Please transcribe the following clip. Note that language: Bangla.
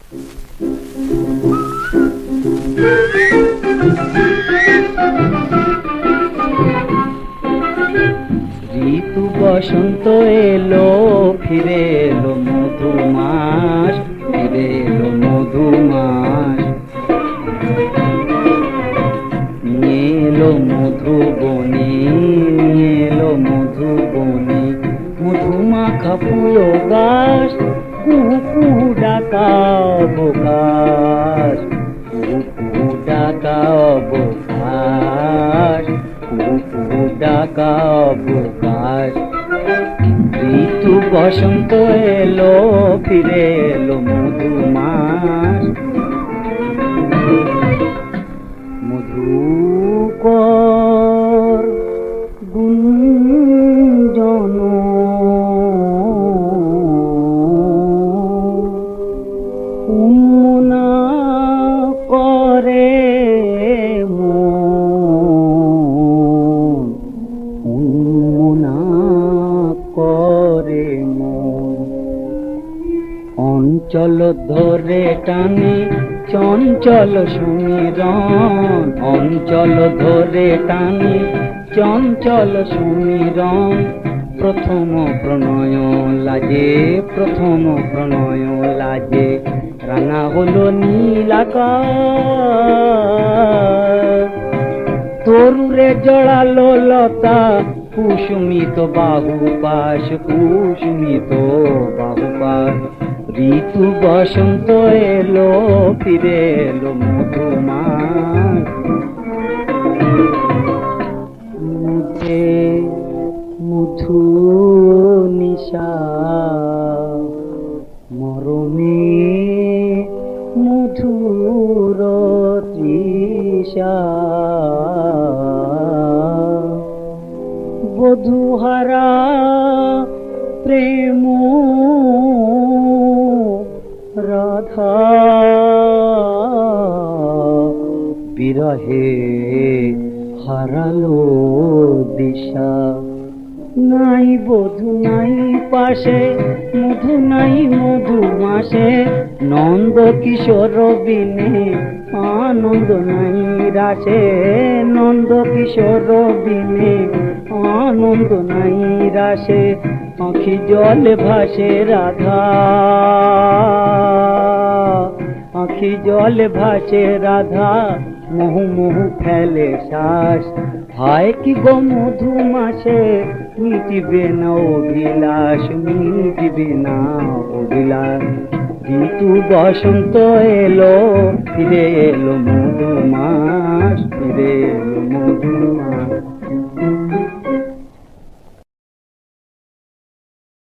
ঋতু বসন্ত এলো, ফিরে এলো মধুমাস, ফিরে এলো মধুমাস। নিয়ে এলো মধুবনী, নিয়ে এলো মধুবনী, মধুমাখা ফুল গাছ, কুহু কুহু ডাকা বকাশ, কুহু কুহু ডাকা বকাশ, কুহু কুহু ডাকা বকাশ। ঋতু বসন্ত এলো, ফিরে এলো মধুমাস। মধুকর গুঞ্জন উন্মনা করে মন, উন্মনা করে মন। অঞ্চল ধরে টানে চঞ্চল সমীরণ, অঞ্চল ধরে টানে চঞ্চল সমীরণ। প্রথম প্রণয় লাজে, প্রথম প্রণয় লাজে, রাঙা হলো নীল আকাশ। তরুরে জড়ালো লতা, কুসুমিত বাহুপাশ, কুসুমিত বাহুপাশ। ঋতু বসন্ত এলো, ফিরে এলো মধুমাস। মুঝে মধু নিশা, মরমে মধুর তৃষা। বধূহারা প্রেম রাধা, বিরহে হারালো দিশা। নাই বধূ নাই পাশে, মধু নাই মধুমাসে, নন্দ কিশোর বিনে আনন্দ নাই রাসে, নন্দ কিশোর বিনে আনন্দ নাই রাসে। আঁখি জল ভাসে রাধা, আঁখি জল ভাসে রাধা, মোহু মোহু ফেলে শ্বাস। হায় কি গো মধুমাসে, মিটিবে না অভিলাষ, মিটিবে না অভিলাষ। ঋতু বসন্ত এলো, ফিরে এলো মধুমাস।